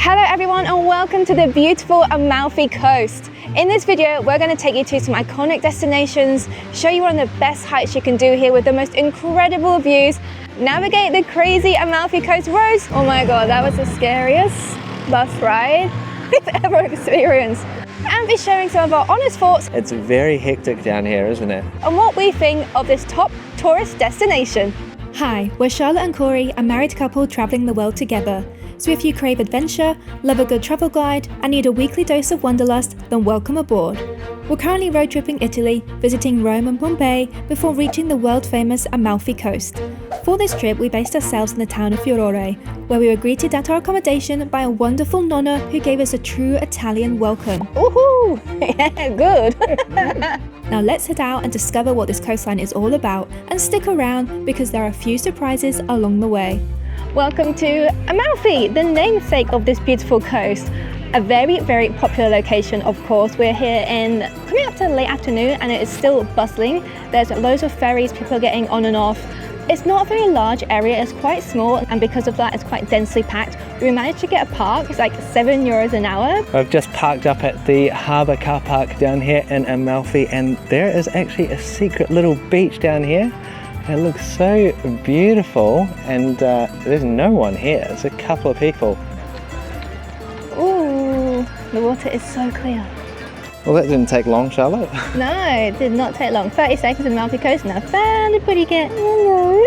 Hello everyone and welcome to the beautiful Amalfi Coast. In this video, we're going to take you to some iconic destinations, show you one of the best hikes you can do here with the most incredible views, navigate the crazy Amalfi Coast roads. Oh my god, that was the scariest bus ride we've ever experienced. And be sharing some of our honest thoughts. It's very hectic down here, isn't it? On what we think of this top tourist destination. Hi, we're Charlotte and Corey, a married couple travelling the world together. So if you crave adventure, love a good travel guide, and need a weekly dose of wanderlust, then welcome aboard. We're currently road tripping Italy, visiting Rome and Pompeii before reaching the world-famous Amalfi Coast. For this trip, we based ourselves in the town of Fiorore, where we were greeted at our accommodation by a wonderful nonna who gave us a true Italian welcome. Woohoo! Yeah, good! Now let's head out and discover what this coastline is all about, and stick around because there are a few surprises along the way. Welcome to Amalfi, the namesake of this beautiful coast. A very, very popular location, of course. We're here coming up to late afternoon and it is still bustling. There's loads of ferries, people are getting on and off. It's not a very large area, it's quite small, and because of that it's quite densely packed. We managed to get a park, it's like €7 an hour. I've just parked up at the harbour car park down here in Amalfi, and there is actually a secret little beach down here. It looks so beautiful, and there's no one here. There's a couple of people. Ooh, the water is so clear. Well, that didn't take long, Charlotte. No, it did not take long. 30 seconds of Amalfi Coast and I found a pretty cat. Hello.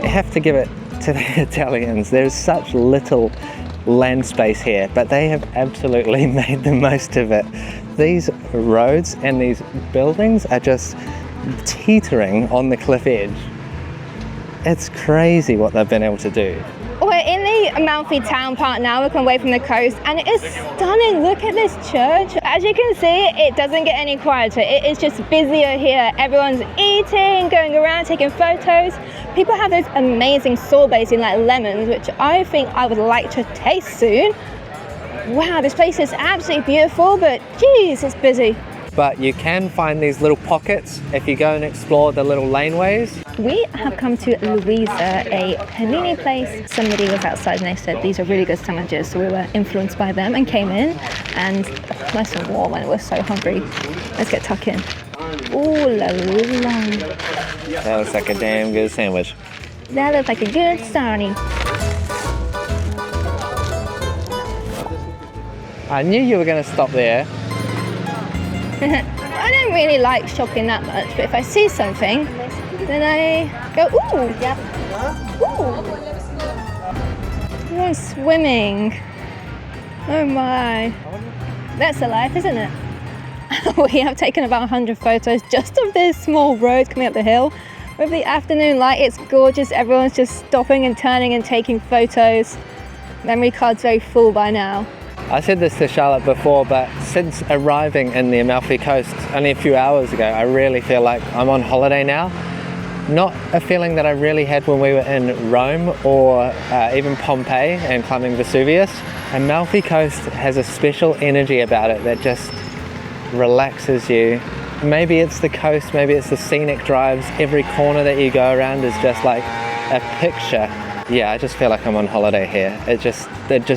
I have to give it to the Italians. There's such little land space here, but they have absolutely made the most of it. These roads and these buildings are just teetering on the cliff edge. It's crazy what they've been able to do. We're in the Amalfi town part now, we're away from the coast, and it is stunning. Look at this church. As you can see, it doesn't get any quieter. It is just busier here. Everyone's eating, going around, taking photos. People have those amazing sorbets in like lemons, which I think I would like to taste soon. Wow, this place is absolutely beautiful, but geez, it's busy. But you can find these little pockets if you go and explore the little laneways. We have come to Luisa, a panini place. Somebody was outside and they said these are really good sandwiches, so we were influenced by them and came in, and nice and warm and we're so hungry. Let's get tucked in. Ooh la la. That looks like a damn good sandwich. That looks like a good starting. I knew you were going to stop there. I don't really like shopping that much, but if I see something, then I go, ooh, ooh. Oh, swimming. Oh my. That's the life, isn't it? We have taken about 100 photos just of this small road coming up the hill. With the afternoon light, it's gorgeous. Everyone's just stopping and turning and taking photos. Memory card's very full by now. I said this to Charlotte before, but since arriving in the Amalfi Coast only a few hours ago, I really feel like I'm on holiday now. Not a feeling that I really had when we were in Rome or even Pompeii and climbing Vesuvius. Amalfi Coast has a special energy about it that just relaxes you. Maybe it's the coast, maybe it's the scenic drives. Every corner that you go around is just like a picture. Yeah, I just feel like I'm on holiday here. It just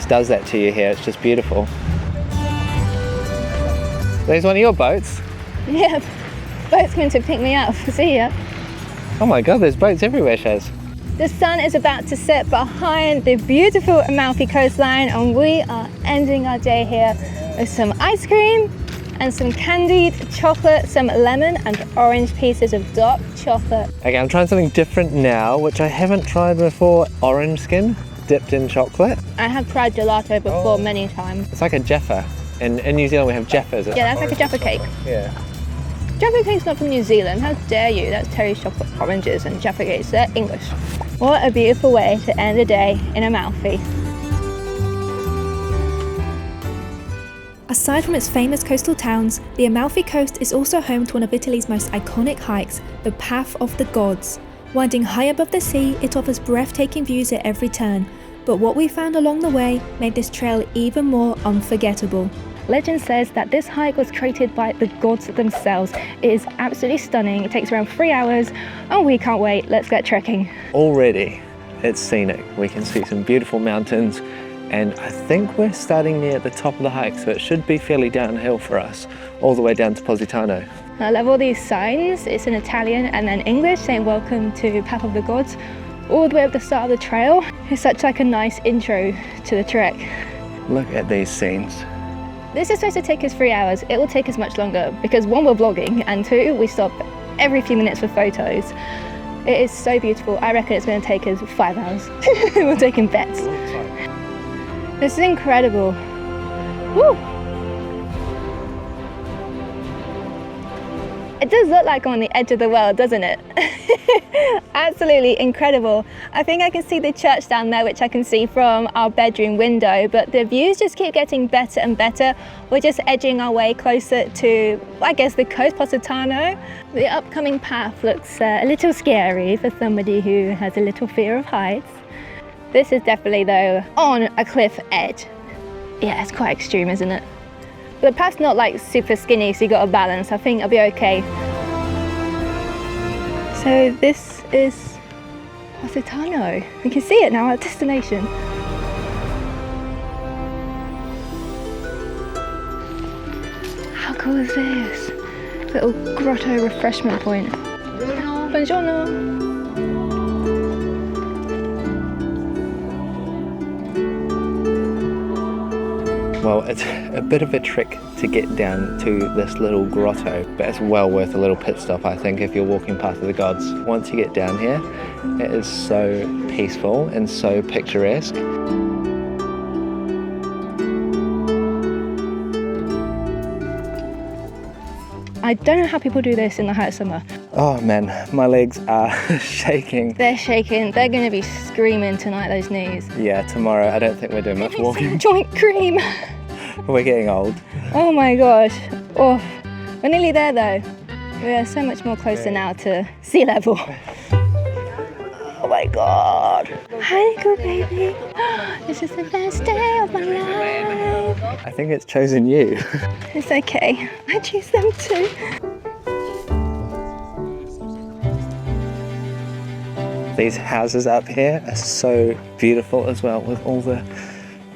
does that to you here. It's just beautiful. There's one of your boats. Yeah, boat's going to pick me up. See ya. Oh my god, there's boats everywhere, Shaz. The sun is about to set behind the beautiful Amalfi coastline, and we are ending our day here with some ice cream and some candied chocolate, some lemon and orange pieces of dark chocolate. Okay, I'm trying something different now, which I haven't tried before. Orange skin dipped in chocolate. I have tried gelato before many times. It's like a Jaffa. In New Zealand we have Jaffas. Yeah, that's like a Jaffa cake. Yeah. Jaffa cake's not from New Zealand, how dare you? That's Terry's chocolate oranges, and Jaffa cakes, they're English. What a beautiful way to end the day in Amalfi. Aside from its famous coastal towns, the Amalfi Coast is also home to one of Italy's most iconic hikes, the Path of the Gods. Winding high above the sea, it offers breathtaking views at every turn, but what we found along the way made this trail even more unforgettable. Legend says that this hike was created by the gods themselves. It is absolutely stunning. It takes around 3 hours, and we can't wait. Let's get trekking. Already, it's scenic. We can see some beautiful mountains, and I think we're starting near the top of the hike, so it should be fairly downhill for us, all the way down to Positano. I love all these signs. It's in Italian and then English saying welcome to Path of the Gods, all the way up the start of the trail. It's such like a nice intro to the trek. Look at these scenes. This is supposed to take us 3 hours. It will take us much longer because 1, we're vlogging, and 2, we stop every few minutes for photos. It is so beautiful. I reckon it's going to take us 5 hours. We're taking bets. This is incredible. Woo! It does look like I'm on the edge of the world, doesn't it? Absolutely incredible. I think I can see the church down there, which I can see from our bedroom window, but the views just keep getting better and better. We're just edging our way closer to, I guess, the coast, Positano. The upcoming path looks a little scary for somebody who has a little fear of heights. This is definitely, though, on a cliff edge. Yeah, it's quite extreme, isn't it? The path's not like super skinny, so you got to balance. I think I'll be okay. So this is Positano. We can see it now, our destination. How cool is this? Little grotto refreshment point. Buongiorno. Well, it's a bit of a trick to get down to this little grotto, but it's well worth a little pit stop, I think, if you're walking Path of the Gods. Once you get down here, it is so peaceful and so picturesque. I don't know how people do this in the height of summer. Oh man, my legs are shaking. They're shaking. They're going to be screaming tonight, those knees. Yeah, tomorrow I don't think we're doing much walking. Joint cream. We're getting old. Oh my gosh. Oh, we're nearly there though. We are so much more closer now to sea level. Oh my god. Hi, little baby. This is the best day of my life. I think it's chosen you. It's okay. I choose them too. These houses up here are so beautiful as well, with all the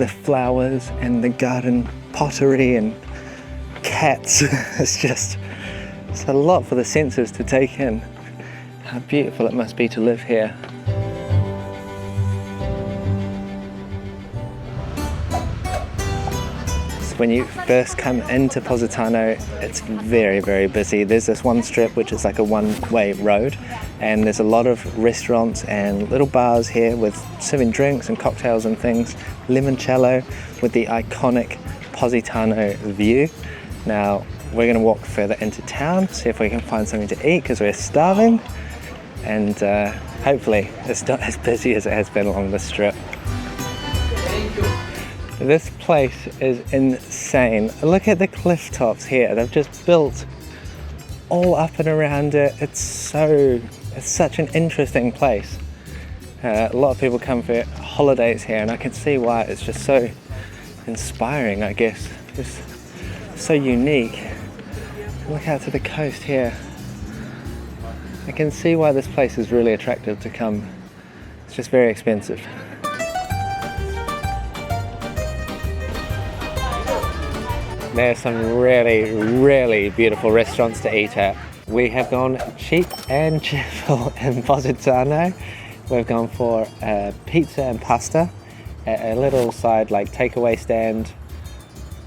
flowers and the garden pottery and cats. It's a lot for the senses to take in. How beautiful it must be to live here. When you first come into Positano, it's very, very busy. There's this one strip which is like a one-way road, and there's a lot of restaurants and little bars here with serving drinks and cocktails and things. Limoncello with the iconic Positano view. Now, we're going to walk further into town, see if we can find something to eat because we're starving, and hopefully it's not as busy as it has been along the strip. This place is insane. Look at the cliff tops here. They've just built all up and around it. It's such an interesting place. A lot of people come for holidays here, and I can see why. It's just so inspiring, I guess. Just so unique. Look out to the coast here. I can see why this place is really attractive to come. It's just very expensive. There's some really, really beautiful restaurants to eat at. We have gone cheap and cheerful in Positano. We've gone for pizza and pasta at a little side like takeaway stand.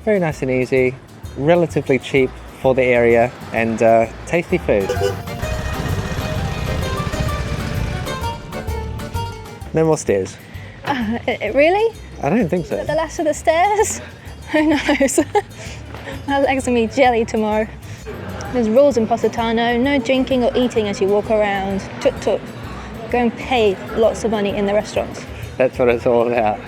Very nice and easy, relatively cheap for the area, and tasty food. No more stairs. Really? I don't think so. The last of the stairs? Who knows? My legs will be jelly tomorrow. There's rules in Positano. No drinking or eating as you walk around. Tuk-tuk. Go and pay lots of money in the restaurants. That's what it's all about.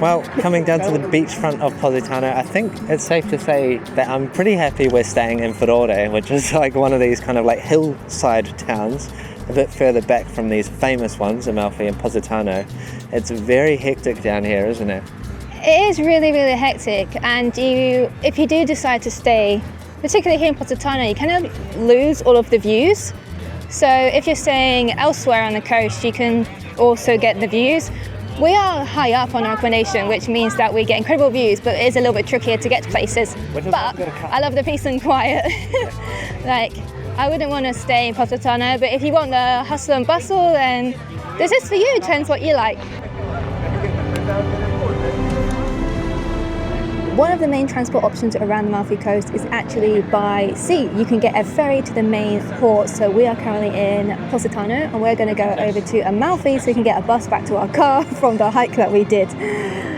Well, coming down to the beachfront of Positano, I think it's safe to say that I'm pretty happy we're staying in Ferrore, which is like one of these kind of like hillside towns, a bit further back from these famous ones, Amalfi and Positano. It's very hectic down here, isn't it? It is really, really hectic, and if you do decide to stay particularly here in Positano, you kind of lose all of the views. So if you're staying elsewhere on the coast, you can also get the views. We are high up on our accommodation, which means that we get incredible views, but it is a little bit trickier to get to places. But I love the peace and quiet. Like, I wouldn't want to stay in Positano, but if you want the hustle and bustle, then this is for you. It depends what you like. One of the main transport options around the Amalfi Coast is actually by sea. You can get a ferry to the main port. So we are currently in Positano and we're going to go over to Amalfi so we can get a bus back to our car from the hike that we did.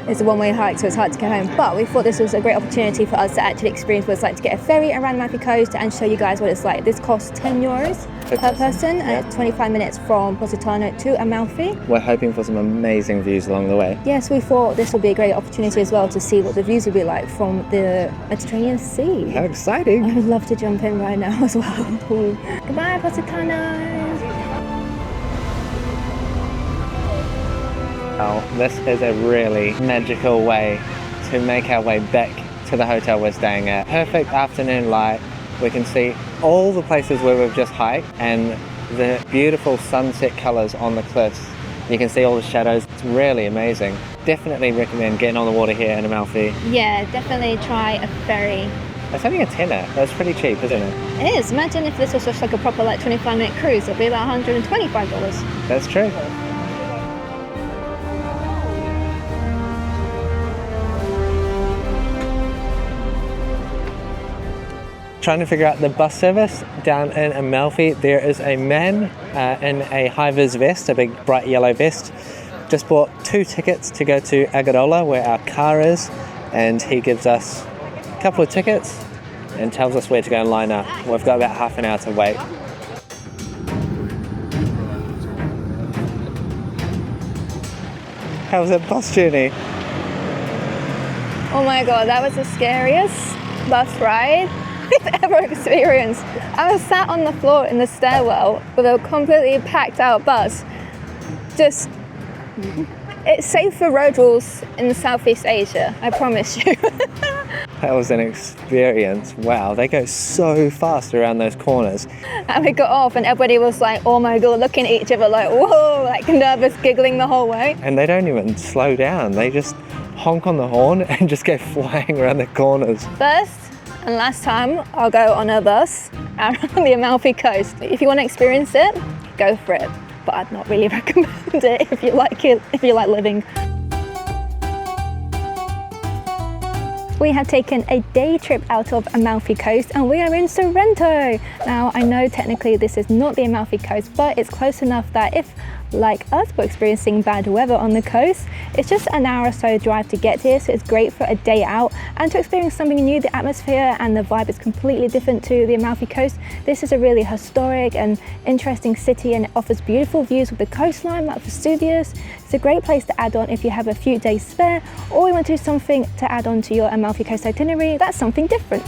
It's a one-way hike, so it's hard to get home. But we thought this was a great opportunity for us to actually experience what it's like to get a ferry around the Amalfi Coast and show you guys what it's like. This costs €10 per person and it's 25 minutes from Positano to Amalfi. We're hoping for some amazing views along the way. Yes, we thought this would be a great opportunity as well to see what the views would be like from the Mediterranean Sea. How exciting! I would love to jump in right now as well. Goodbye, Positano! Oh, this is a really magical way to make our way back to the hotel we're staying at. Perfect afternoon light. We can see all the places where we've just hiked and the beautiful sunset colours on the cliffs. You can see all the shadows. It's really amazing. Definitely recommend getting on the water here in Amalfi. Yeah, definitely try a ferry. It's only a tenner. That's pretty cheap, isn't it? It is. Imagine if this was just like a proper 25-minute cruise. It'd be about $125. That's true. Trying to figure out the bus service down in Amalfi. There is a man in a high-vis vest, a big bright yellow vest. Just bought 2 tickets to go to Agarola, where our car is, and he gives us a couple of tickets and tells us where to go and line up. We've got about half an hour to wait. How was that bus journey? Oh my god, that was the scariest bus ride we've ever experienced. I was sat on the floor in the stairwell with a completely packed out bus. Just, it's safe for road rules in Southeast Asia, I promise you. That was an experience. Wow, they go so fast around those corners. And we got off and everybody was like, oh my god, looking at each other like, whoa, like nervous, giggling the whole way. And they don't even slow down. They just honk on the horn and just go flying around the corners. First and last time I'll go on a bus around the Amalfi Coast. If you want to experience it, go for it. But I'd not really recommend it if you like living. We have taken a day trip out of Amalfi Coast and we are in Sorrento. Now I know technically this is not the Amalfi Coast, but it's close enough that if, like us, we're experiencing bad weather on the coast, it's just an hour or so drive to get here, so it's great for a day out and to experience something new. The atmosphere and the vibe is completely different to the Amalfi Coast. This is a really historic and interesting city and it offers beautiful views of the coastline like Vesuvius. It's a great place to add on if you have a few days spare or you want to do something to add on to your Amalfi Coast itinerary. That's something different.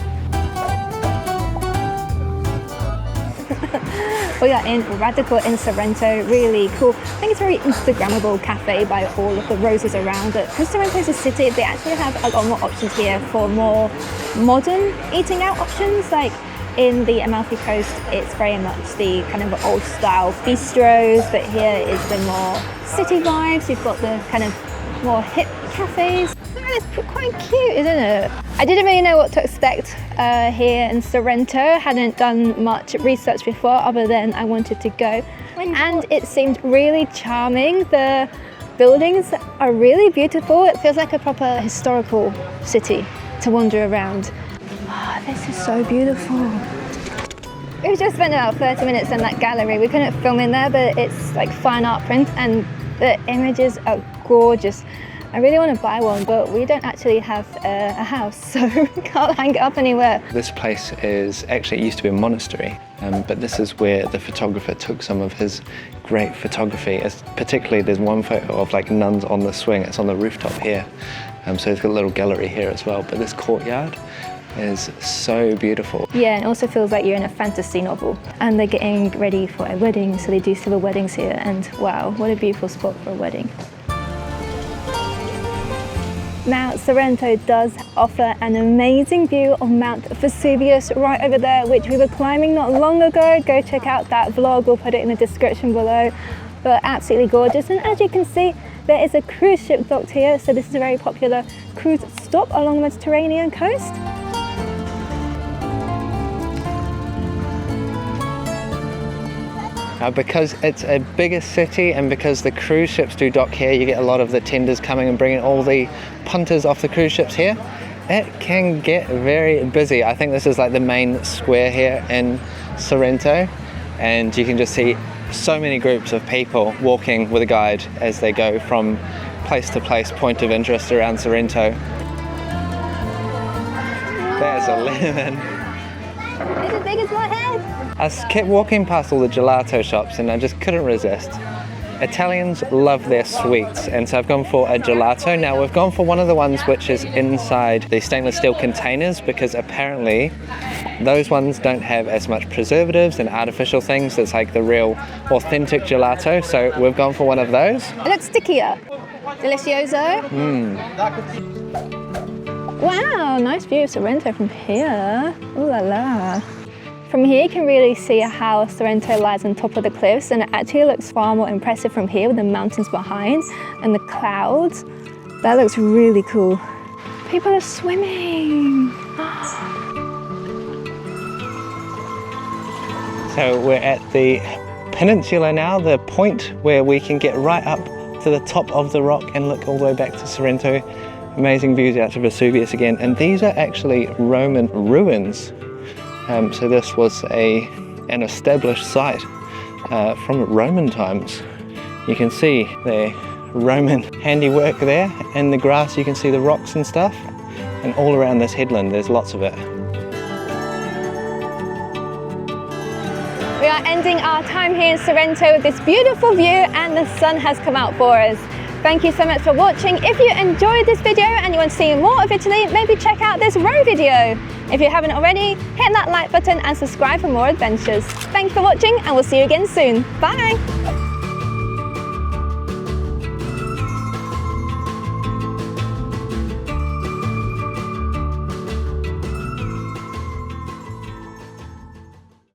We are in Radical in Sorrento, really cool. I think it's a very Instagrammable cafe by all of the roses around it. Because Sorrento is a city, they actually have a lot more options here for more modern eating out options. Like in the Amalfi Coast, it's very much the kind of old style bistros, but here is the more city vibes. You've got the kind of more hip cafes. It's quite cute, isn't it? I didn't really know what to expect here in Sorrento. Hadn't done much research before other than I wanted to go. And it seemed really charming. The buildings are really beautiful. It feels like a proper historical city to wander around. Oh, this is so beautiful. We just spent about 30 minutes in that gallery. We couldn't film in there, but it's like fine art print and the images are gorgeous. I really want to buy one, but we don't actually have a house, so we can't hang it up anywhere. This place is actually, it used to be a monastery, but this is where the photographer took some of his great photography. Particularly, there's one photo of like nuns on the swing. It's on the rooftop here, so it's got a little gallery here as well. But this courtyard is so beautiful. Yeah, and it also feels like you're in a fantasy novel. And they're getting ready for a wedding, so they do civil weddings here. And wow, what a beautiful spot for a wedding. Now, Sorrento does offer an amazing view of Mount Vesuvius right over there, which we were climbing not long ago. Go check out that vlog, we'll put it in the description below. But absolutely gorgeous, and as you can see, there is a cruise ship docked here, so this is a very popular cruise stop along the Mediterranean coast. Because it's a bigger city and because the cruise ships do dock here, you get a lot of the tenders coming and bringing all the punters off the cruise ships here. It can get very busy. I think this is like the main square here in Sorrento, and you can just see so many groups of people walking with a guide as they go from place to place, point of interest around Sorrento. There's a lemon. It's as big as my head. I kept walking past all the gelato shops and I just couldn't resist. Italians love their sweets, and so I've gone for a gelato. Now we've gone for one of the ones which is inside the stainless steel containers, because apparently those ones don't have as much preservatives and artificial things. It's like the real authentic gelato, so we've gone for one of those. It looks stickier. Delicioso. Wow, nice view of Sorrento from here. Ooh la la. From here you can really see how Sorrento lies on top of the cliffs, and it actually looks far more impressive from here with the mountains behind and the clouds. That looks really cool. People are swimming. So we're at the peninsula now, the point where we can get right up to the top of the rock and look all the way back to Sorrento. Amazing views out to Vesuvius again, and these are actually Roman ruins. So this was an established site from Roman times. You can see the Roman handiwork there. In the grass you can see the rocks and stuff, and all around this headland there's lots of it. We are ending our time here in Sorrento with this beautiful view, and the sun has come out for us. Thank you so much for watching. If you enjoyed this video and you want to see more of Italy, maybe check out this row video. If you haven't already, hit that like button and subscribe for more adventures. Thank you for watching, and we'll see you again soon. Bye!